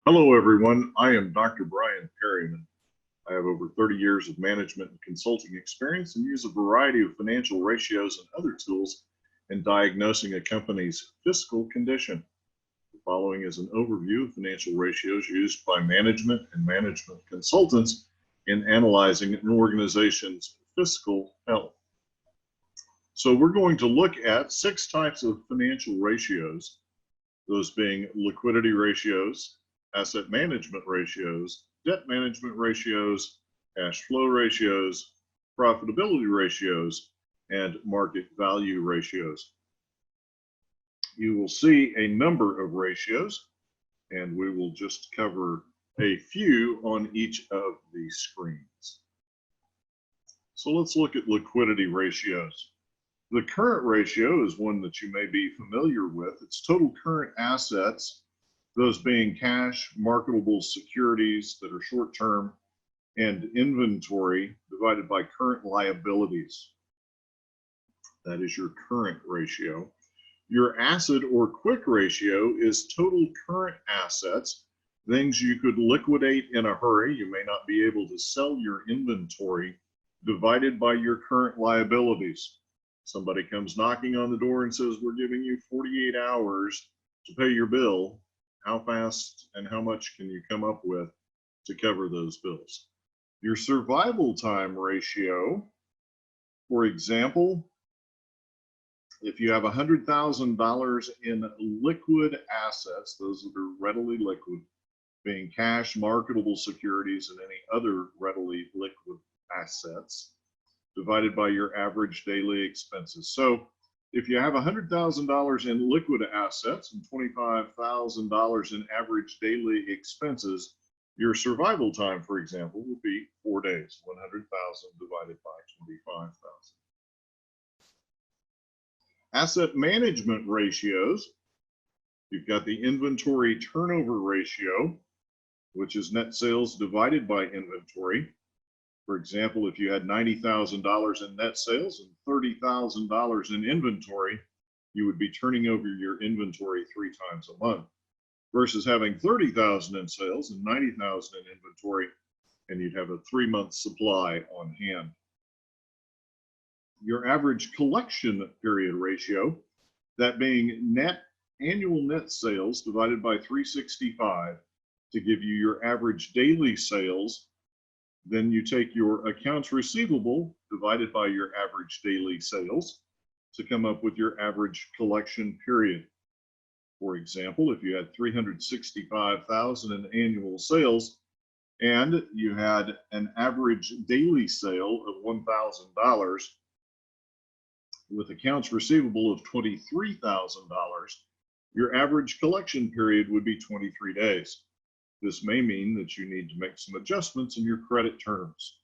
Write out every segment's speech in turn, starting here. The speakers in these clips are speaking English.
Hello, everyone. I am Dr. Brian Perryman. I have over 30 years of management and consulting experience and use a variety of financial ratios and other tools in diagnosing a company's fiscal condition. The following is an overview of financial ratios used by management and management consultants in analyzing an organization's fiscal health. So we're going to look at 6 types of financial ratios, those being liquidity ratios, asset management ratios, debt management ratios, cash flow ratios, profitability ratios, and market value ratios. You will see a number of ratios, and we will just cover a few on each of the screens. So let's look at liquidity ratios. The current ratio is one that you may be familiar with. It's total current assets, those being cash, marketable securities that are short-term, and inventory divided by current liabilities. That is your current ratio. Your asset or quick ratio is total current assets, things you could liquidate in a hurry. You may not be able to sell your inventory, divided by your current liabilities. Somebody comes knocking on the door and says, we're giving you 48 hours to pay your bill. How fast and how much can you come up with to cover those bills? Your survival time ratio, for example, if you have $100,000 in liquid assets, those that are readily liquid, being cash, marketable securities, and any other readily liquid assets, divided by your average daily expenses. So if you have $100,000 in liquid assets and $25,000 in average daily expenses, your survival time, for example, would be 4 days, 100,000 divided by 25,000. Asset management ratios, you've got the inventory turnover ratio, which is net sales divided by inventory. For example, if you had $90,000 in net sales and $30,000 in inventory, you would be turning over your inventory 3 times a month versus having $30,000 in sales and $90,000 in inventory, and you'd have a 3-month supply on hand. Your average collection period ratio, that being annual net sales divided by 365 to give you your average daily sales. Then you take your accounts receivable divided by your average daily sales to come up with your average collection period. For example, if you had $365,000 in annual sales and you had an average daily sale of $1,000 with accounts receivable of $23,000, your average collection period would be 23 days. This may mean that you need to make some adjustments in your credit terms.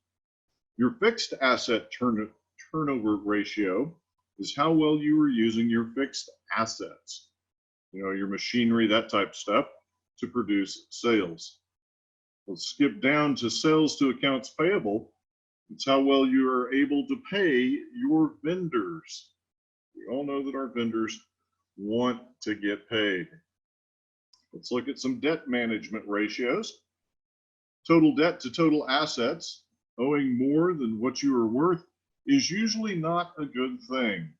Your fixed asset turnover ratio is how well you are using your fixed assets, your machinery, that type of stuff, to produce sales. Let's skip down to sales to accounts payable. It's how well you are able to pay your vendors. We all know that our vendors want to get paid. Let's look at some debt management ratios. Total debt to total assets, owing more than what you are worth, is usually not a good thing.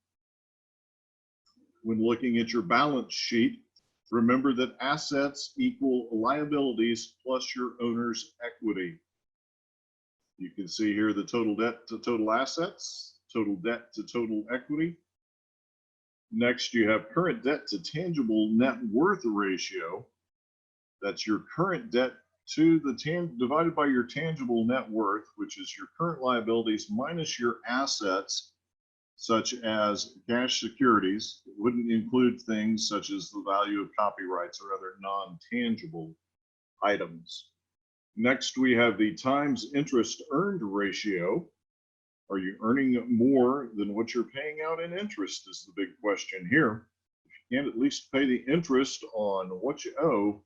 When looking at your balance sheet, remember that assets equal liabilities plus your owner's equity. You can see here the total debt to total assets, total debt to total equity. Next, you have current debt to tangible net worth ratio. That's your current debt to the divided by your tangible net worth, which is your current liabilities minus your assets, such as cash securities. It wouldn't include things such as the value of copyrights or other non-tangible items. Next, we have the times interest earned ratio. Are you earning more than what you're paying out in interest is the big question here. If you can't at least pay the interest on what you owe,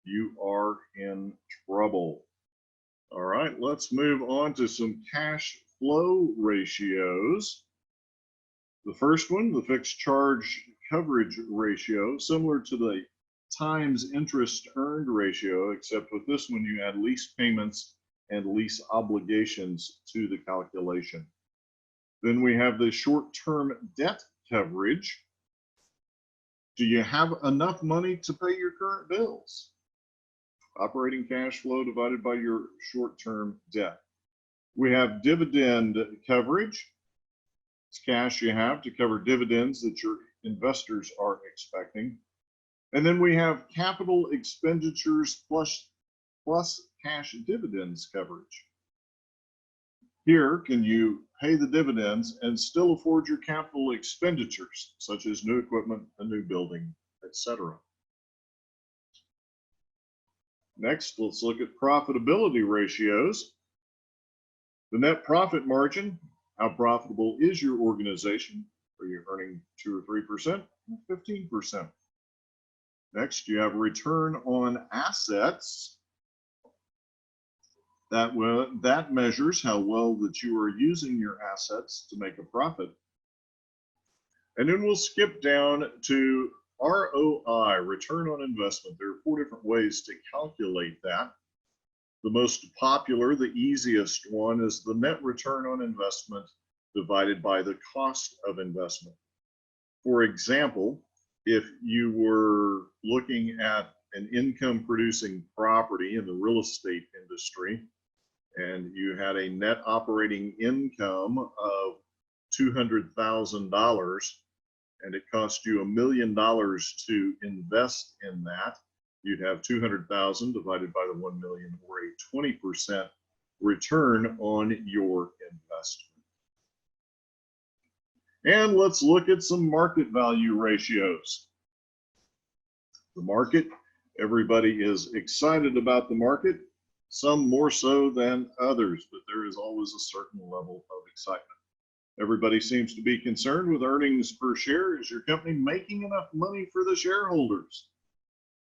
you are in trouble. All right, let's move on to some cash flow ratios. The first one, the fixed charge coverage ratio, similar to the times interest earned ratio, except with this one you add lease payments and lease obligations to the calculation. Then we have the short-term debt coverage. Do you have enough money to pay your current bills? Operating cash flow divided by your short-term debt. We have dividend coverage. It's cash you have to cover dividends that your investors are expecting. And then we have capital expenditures plus cash dividends coverage. Here, can you pay the dividends and still afford your capital expenditures, such as new equipment, a new building, etc. Next, let's look at profitability ratios. The net profit margin, how profitable is your organization? Are you earning 2 or 3%, 15%? Next, you have return on assets. That measures how well that you are using your assets to make a profit. And then we'll skip down to ROI, return on investment. There are 4 different ways to calculate that. The most popular, the easiest one, is the net return on investment divided by the cost of investment. For example, if you were looking at an income producing property in the real estate industry, and you had a net operating income of $200,000, and it cost you $1 million to invest in that, you'd have 200,000 divided by the 1 million, or a 20% return on your investment. And let's look at some market value ratios. The market, everybody is excited about the market, some more so than others, but there is always a certain level of excitement. Everybody seems to be concerned with earnings per share. Is your company making enough money for the shareholders?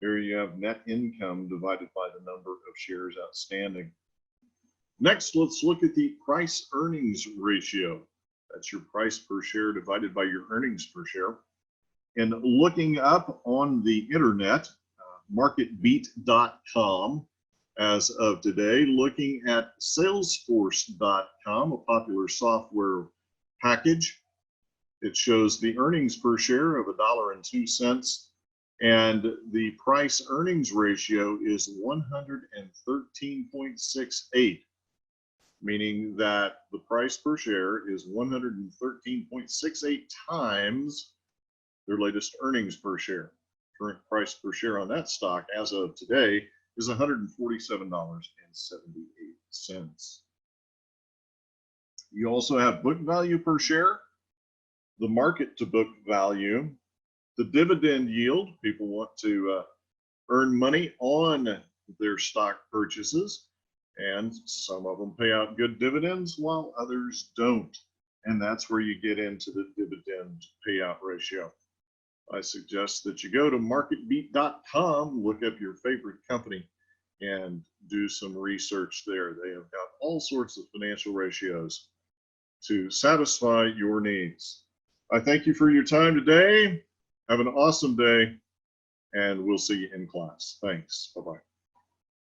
Here you have net income divided by the number of shares outstanding. Next, let's look at the price earnings ratio. That's your price per share divided by your earnings per share. And looking up on the internet, marketbeat.com, as of today, looking at salesforce.com, a popular software package, it shows the earnings per share of $1.02, and the price earnings ratio is 113.68, meaning that the price per share is 113.68 times their latest earnings per share. Current price per share on that stock as of today is $147.78. You also have book value per share, the market to book value, the dividend yield. People want to earn money on their stock purchases, and some of them pay out good dividends while others don't. And that's where you get into the dividend payout ratio. I suggest that you go to marketbeat.com, look up your favorite company, and do some research there. They have got all sorts of financial ratios to satisfy your needs. I thank you for your time today. Have an awesome day, and we'll see you in class. Thanks. Bye-bye.